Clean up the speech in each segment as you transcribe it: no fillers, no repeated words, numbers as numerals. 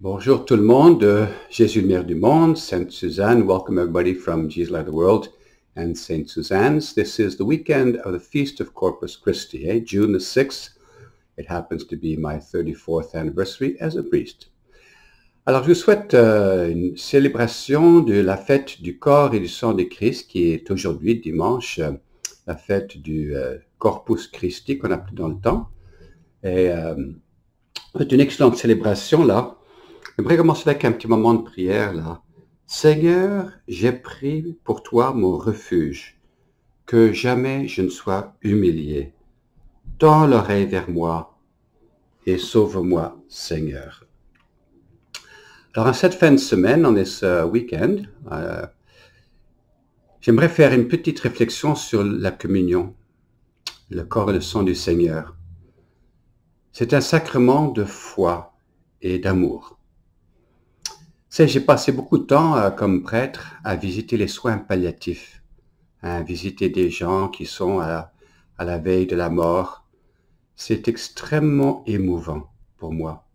Bonjour tout le monde, Jésus le maire du monde, Sainte Suzanne. Welcome everybody from Jesus Light of the World and Saint Suzanne's. This is the weekend of the Feast of Corpus Christi, June the 6th. It happens to be my 34th anniversary as a priest. Alors je vous souhaite une célébration de la fête du corps et du sang de Christ qui est aujourd'hui dimanche, la fête du Corpus Christi qu'on appelle dans le temps. Et c'est une excellente célébration là. J'aimerais commencer avec un petit moment de prière là. Seigneur, j'ai pris pour toi mon refuge, que jamais je ne sois humilié. Tends l'oreille vers moi et sauve-moi, Seigneur. Alors, en cette fin de semaine, en ce week-end, j'aimerais faire une petite réflexion sur la communion, le corps et le sang du Seigneur. C'est un sacrement de foi et d'amour. J'ai passé beaucoup de temps comme prêtre à visiter les soins palliatifs, à visiter des gens qui sont à la veille de la mort. C'est extrêmement émouvant pour moi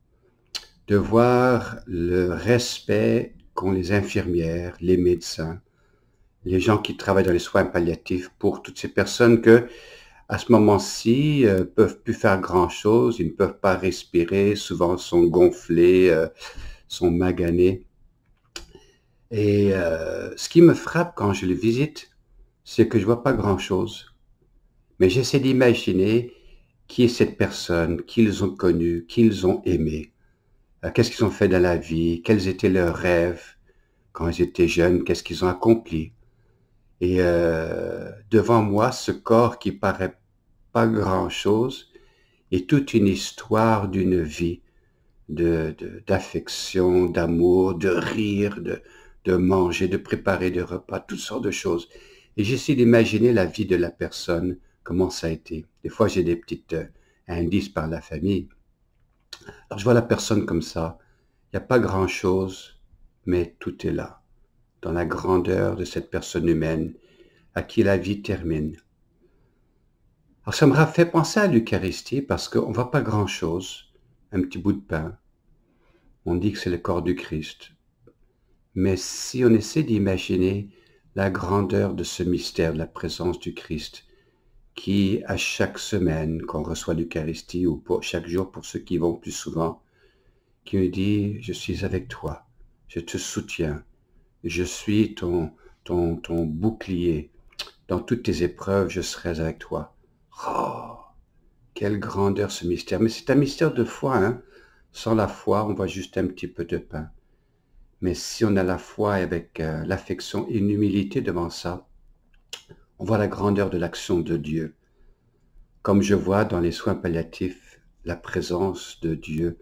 de voir le respect qu'ont les infirmières, les médecins, les gens qui travaillent dans les soins palliatifs pour toutes ces personnes que, à ce moment-ci, peuvent plus faire grand-chose, ils ne peuvent pas respirer, souvent sont gonflés, sont maganés. Et ce qui me frappe quand je les visite, c'est que je vois pas grand-chose. Mais j'essaie d'imaginer qui est cette personne, qu'ils ont connue, qu'ils ont aimé, qu'est-ce qu'ils ont fait dans la vie, quels étaient leurs rêves quand ils étaient jeunes, qu'est-ce qu'ils ont accompli. Et devant moi, ce corps qui paraît pas grand-chose est toute une histoire d'une vie, d'affection, d'amour, de rire, de manger, de préparer des repas, toutes sortes de choses. Et j'essaie d'imaginer la vie de la personne, comment ça a été. Des fois, j'ai des petites indices par la famille. Alors, je vois la personne comme ça. Il n'y a pas grand-chose, mais tout est là, dans la grandeur de cette personne humaine à qui la vie termine. Alors, ça me fait penser à l'Eucharistie parce qu'on ne voit pas grand-chose, un petit bout de pain. On dit que c'est le corps du Christ. Mais si on essaie d'imaginer la grandeur de ce mystère de la présence du Christ, qui à chaque semaine qu'on reçoit l'Eucharistie ou pour chaque jour pour ceux qui vont plus souvent, qui nous dit « Je suis avec toi, je te soutiens, je suis ton bouclier, dans toutes tes épreuves je serai avec toi. » Oh, quelle grandeur ce mystère. Mais c'est un mystère de foi, hein. Sans la foi, on voit juste un petit peu de pain. Mais si on a la foi avec l'affection et une humilité devant ça, on voit la grandeur de l'action de Dieu. Comme je vois dans les soins palliatifs la présence de Dieu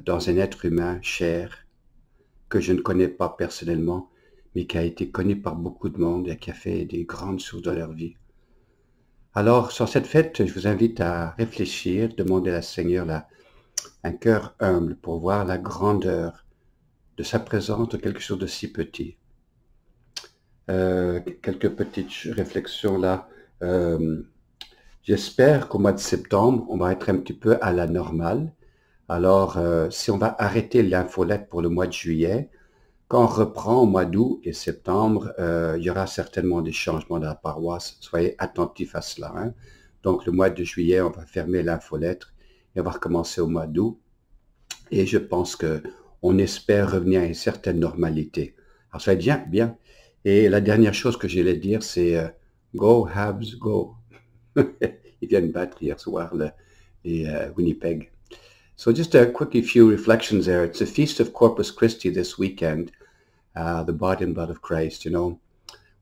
dans un être humain cher, que je ne connais pas personnellement, mais qui a été connu par beaucoup de monde et qui a fait des grandes choses dans leur vie. Alors, sur cette fête, je vous invite à réfléchir, demander à la Seigneur un cœur humble pour voir la grandeur de sa présence de quelque chose de si petit. Quelques petites réflexions là. J'espère qu'au mois de septembre, on va être un petit peu à la normale. Alors, si on va arrêter l'infolette pour le mois de juillet, quand on reprend au mois d'août et septembre, il y aura certainement des changements dans la paroisse. Soyez attentifs à cela, hein. Donc, le mois de juillet, on va fermer l'infolettre et on va recommencer au mois d'août. Et je pense qu'on espère revenir à une certaine normalité. Alors, ça va être bien, bien. Et la dernière chose que j'allais dire, c'est Go Habs, go. Ils viennent battre hier soir les Winnipeg. So just a quick few reflections there. It's the Feast of Corpus Christi this weekend, the body and blood of Christ, you know.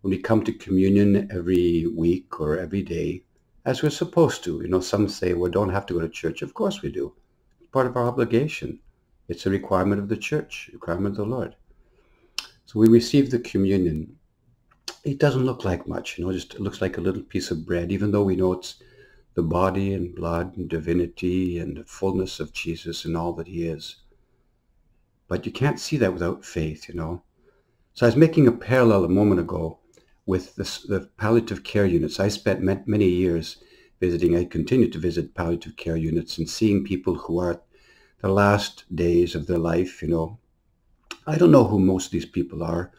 When we come to communion every week or every day, as we're supposed to, you know, some say, well, don't have to go to church. Of course we do. It's part of our obligation. It's a requirement of the church, a requirement of the Lord. So we receive the communion. It doesn't look like much, you know, just it looks like a little piece of bread, even though we know it's the body and blood and divinity and the fullness of Jesus and all that he is. But you can't see that without faith, you know. So I was making a parallel a moment ago with the palliative care units. I spent many years visiting. I continue to visit palliative care units and seeing people who are at the last days of their life, I don't know who most of these people are.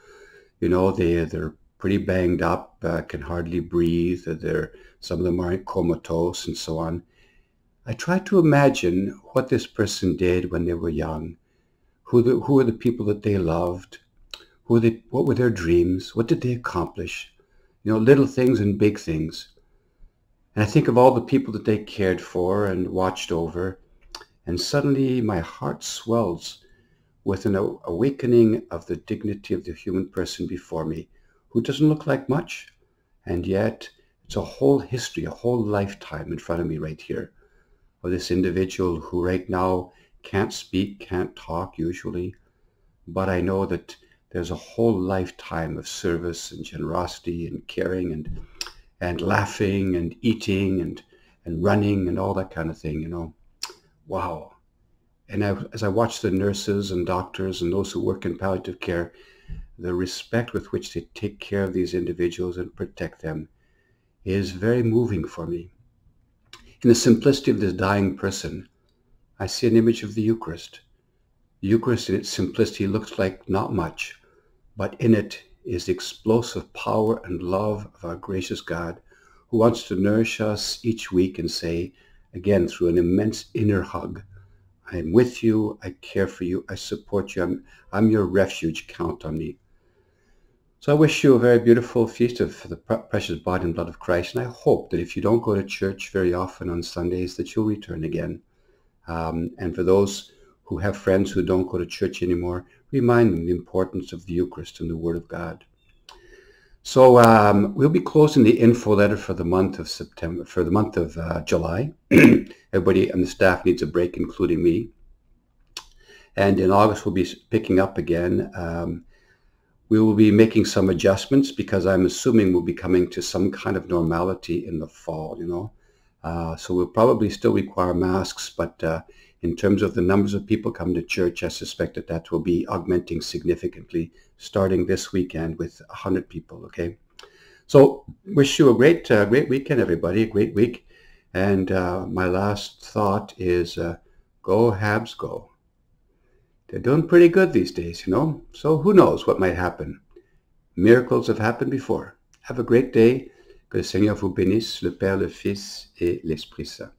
They're pretty banged up, can hardly breathe. Some of them are comatose and so on. I try to imagine what this person did when they were young. Who were the people that they loved? What were their dreams? What did they accomplish? Little things and big things. And I think of all the people that they cared for and watched over, and suddenly my heart swells with an awakening of the dignity of the human person before me, who doesn't look like much, and yet it's a whole history, a whole lifetime in front of me right here, of this individual who right now can't speak, can't talk usually, but I know that there's a whole lifetime of service and generosity and caring and laughing and eating and running and all that kind of thing, Wow. And as I watch the nurses and doctors and those who work in palliative care, the respect with which they take care of these individuals and protect them is very moving for me. In the simplicity of this dying person, I see an image of the Eucharist. The Eucharist in its simplicity looks like not much, but in it is the explosive power and love of our gracious God, who wants to nourish us each week and say, again, through an immense inner hug, I am with you, I care for you, I support you, I'm your refuge, count on me. So I wish you a very beautiful feast of the precious body and blood of Christ, and I hope that if you don't go to church very often on Sundays, that you'll return again. And for those who have friends who don't go to church anymore, remind them the importance of the Eucharist and the Word of God. So we'll be closing the info letter for the month of September, for the month of July. Everybody on the staff needs a break, including me. And in August, we'll be picking up again. We will be making some adjustments because I'm assuming we'll be coming to some kind of normality in the fall, So we'll probably still require masks, but in terms of the numbers of people coming to church, I suspect that will be augmenting significantly starting this weekend with 100 people, okay? So wish you a great weekend, everybody, a great week. And my last thought is go Habs, go. They're doing pretty good these days, So who knows what might happen. Miracles have happened before. Have a great day. Que le Seigneur vous bénisse, le Père, le Fils et l'Esprit Saint.